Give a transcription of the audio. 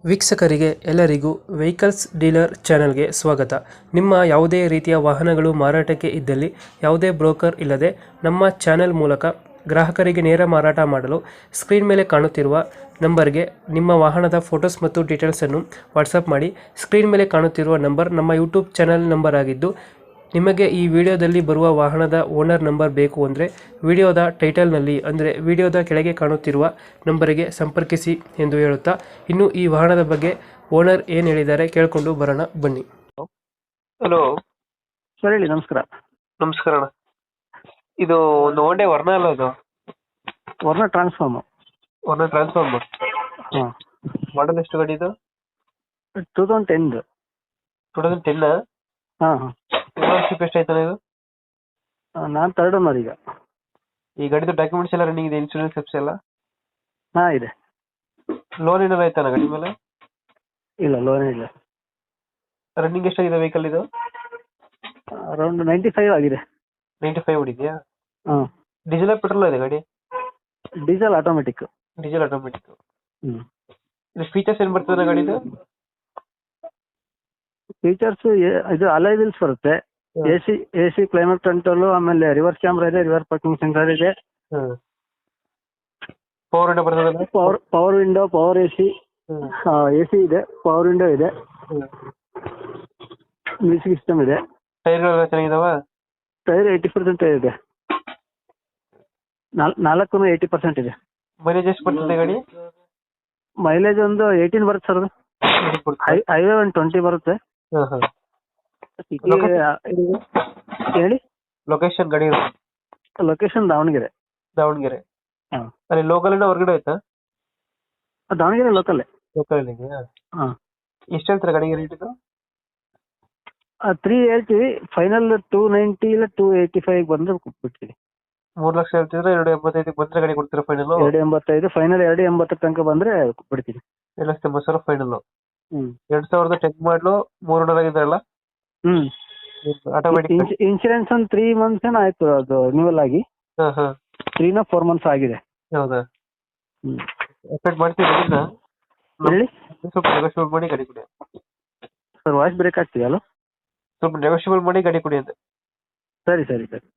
ವೀಕ್ಷಕರಿಗೆ ಎಲ್ಲರಿಗೂ vehicles dealer ಚಾನೆಲ್ಗೆ ಸ್ವಾಗತ. ನಿಮ್ಮ ಯಾವುದೇ ರೀತಿಯ ವಾಹನಗಳು ಮಾರಾಟಕ್ಕೆ ಇದ್ದಲ್ಲಿ ಯಾವುದೇ ಬ್ರೋಕರ್ ಇಲ್ಲದೆ ನಮ್ಮ ಚಾನೆಲ್ ಮೂಲಕ ಗ್ರಾಹಕರಿಗೆ ನೇರ ಮಾರಾಟ ಮಾಡಲು ಸ್ಕ್ರೀನ್ ಮೇಲೆ ಕಾಣುತ್ತಿರುವ ನಂಬರ್ಗೆ ನಿಮ್ಮ ವಾಹನದ ಫೋಟೋಸ್ ಮತ್ತು ಡೀಟೇಲ್ಸನ್ನು ವಾಟ್ಸಪ್ ಮಾಡಿ. ಸ್ಕ್ರೀನ್ ಮೇಲೆ ಕಾಣುತ್ತಿರುವ ನಂಬರ್ ನಮ್ಮ ಯೂಟ್ಯೂಬ್ ಚಾನೆಲ್ ನಂಬರ್ ಆಗಿದ್ದು, ನಿಮಗೆ ಈ ವಿಡಿಯೋದಲ್ಲಿ ಬರುವ ವಾಹನದ ಓನರ್ ನಂಬರ್ ಬೇಕು ಅಂದರೆ ವಿಡಿಯೋದ ಟೈಟಲ್ನಲ್ಲಿ ಅಂದರೆ ವಿಡಿಯೋದ ಕೆಳಗೆ ಕಾಣುತ್ತಿರುವ ನಂಬರಿಗೆ ಸಂಪರ್ಕಿಸಿ ಎಂದು ಹೇಳುತ್ತಾ, ಇನ್ನು ಈ ವಾಹನದ ಬಗ್ಗೆ ಓನರ್ ಏನು ಹೇಳಿದ್ದಾರೆ ಕೇಳಿಕೊಂಡು ಬರೋಣ ಬನ್ನಿ. ಹಲೋ ಸರ್ ಹೇಳಿ. ನಮಸ್ಕಾರ. ನಮಸ್ಕಾರ ಅಣ್ಣ. ಇದು ಒಂದು ಓಂಡೆ ವರ್ಣ ಅಲ್ಲ, ಅದು ವರ್ಣ ಟ್ರಾನ್ಸ್ಫಾರ್ಮ್. ವರ್ಣ ಟ್ರಾನ್ಸ್ಫಾರ್ಮ್. ಹಾಂ, ಮಾಡಲ್ ಎಷ್ಟು ಗಾಡಿ ಇದು? 2010. 2010. ಹಾಂ ಹಾಂ. ಓನರ್ಶಿಪ್ ಎಷ್ಟಾಯ್ತಾನೆ ಇದು? ನಾನು ಥರ್ಡ್ ಓನರ್ ಈಗ. ಈ ಗಾಡಿದು ಡಾಕ್ಯುಮೆಂಟ್ಸ್ ಎಲ್ಲ ರನ್ನಿಂಗ್ ಇದೆ, ಇನ್ಶೂರೆನ್ಸ್ ಎಫ್ಸ್ ಎಲ್ಲ? ಹಾಂ ಇದೆ. ಲೋನ್ ಏನಾರ ಆಯ್ತಾನ ಗಾಡಿ ಮೇಲೆ? ಇಲ್ಲ, ಲೋನ್ ಇಲ್ಲ. ರನ್ನಿಂಗ್ ಎಷ್ಟಾಗಿದೆ ವೆಹಿಕಲ್ ಇದು? ಅರೌಂಡ್ 95 ಆಗಿದೆ. 95 ಹೊಡಿದ್ಯಾ? ಹಾಂ. ಡೀಸೆಲ್ ಪೆಟ್ರೋಲ್ ಇದೆ ಗಾಡಿ? Diesel automatic. Diesel automatic. ಹ್ಞೂ. ಇದು ಫೀಚರ್ಸ್ ಏನು ಬರ್ತದೆ ಗಾಡಿದು? ಫೀಚರ್ಸ್ ಇದು ಅಲಾಯ್ ವೀಲ್ಸ್ ಬರುತ್ತೆ. ಎ ಸಿ ಕ್ಲೈಮೇಟ್ ಕಂಟ್ರೋಲು, ಆಮೇಲೆ ರಿವರ್ಸ್ ಕ್ಯಾಮ್ರಾ ಇದೆ, ರಿವರ್ಸ್ ಪಾರ್ಕಿಂಗ್ ಸೆನ್ಸರ್ ಇದೆ. ಪವರ್ ವಿಂಡೋ ಬರ್ತದೆ? Power window, power A C ಇದೆ, ಪವರ್ ವಿಂಡೋ ಇದೆ, ಮ್ಯೂಸಿಕ್ ಸಿಸ್ಟಮ್ ಇದೆ. ಟೈರ್ಗಳೆಲ್ಲ ಚೆನ್ನಾಗಿದಾವ? ಟೈರ್ 80% ಇದೆ. 4 80% ಇದೆ. ಮೈಲೇಜ್ ಎಷ್ಟು ಬರ್ತದೆ ಗಾಡಿ? ಮೈಲೇಜ್ ಒಂದು 18 ಬರುತ್ತೆ ಸರ್. ಹೈವೇ ಒಂದು 20 ಬರುತ್ತೆ. ಹೇಳಿ. ಲೊಕೇಶನ್ ಗಾಡಿ? ಲೊಕೇಶನ್ ದಾವಣಗೆರೆ. ದಾವಣಗೆರೆ. ಹಾಂ. ಅಲ್ಲಿ ಲೋಕಲ್ ಇಂದ ಹೊರಗಡೆ ಆಯ್ತಾ? ದಾವಣಗೆರೆ ಲೋಕಲ್ಲೇ. ಲೋಕಲ್. ಹಾಂ. ಎಷ್ಟು ಹೇಳ್ತಾರೆ ಗಾಡಿಗೆ ರೇಟ್ ಇದು? 3 ಹೇಳ್ತೀವಿ, ಫೈನಲ್ 290 ಇಲ್ಲ 285 ಬಂದ್ರೆ ಬಿಡ್ತೀವಿ. 3 ಲಕ್ಷ ಹೇಳ್ತಿದ್ರೆ 285 ಬಂದ್ರೆ ಗಾಡಿ ಕೊಡ್ತೀರಾ ಫೈನಲ್? 285 ಫೈನಲ್, 280 ತನಕ ಬಂದ್ರೆ ಬಿಡ್ತೀವಿ. 2,80,000 ಫೈನಲ್. ಹ್ಞೂ. 2010 ಮಾಡಲು 3 ಆಗಿದ್ರಲ್ಲ? ಹ್ಞೂ. ಆಟೋಮೆಟಿಕ್. ಇನ್ಶೂರೆನ್ಸ್ ಒಂದು 3 ಮಂತ್ಸ್ ಏನೋ ಆಯ್ತು ಅದು ರಿನ್ಯೂವಲ್ ಆಗಿ. 3 or 4 ಮಂತ್ಸ್ ಆಗಿದೆ. ಹೌದಾ? ಹ್ಞೂ. ಎಕ್ಸ್ಪೆಕ್ಟ್ ಮಾಡ್ತೀವಿ ಗಾಡಿನ? ಹೇಳಿ. ಸ್ವಲ್ಪ ನೆಗೋಷಿಯಬಲ್ ಮಾಡಿ ಗಾಡಿ ಕೊಡಿ. ಸರ್ ವಾಯ್ಸ್ ಬ್ರೇಕ್ ಆಗ್ತಿದೆಯಲ್ಲ? ಸ್ವಲ್ಪ ನೆಗೋಷಿಯಬಲ್ ಮಾಡಿ ಗಾಡಿ ಕೊಡಿ ಅಂತ. ಸರಿ ಸರಿ ಸರಿ.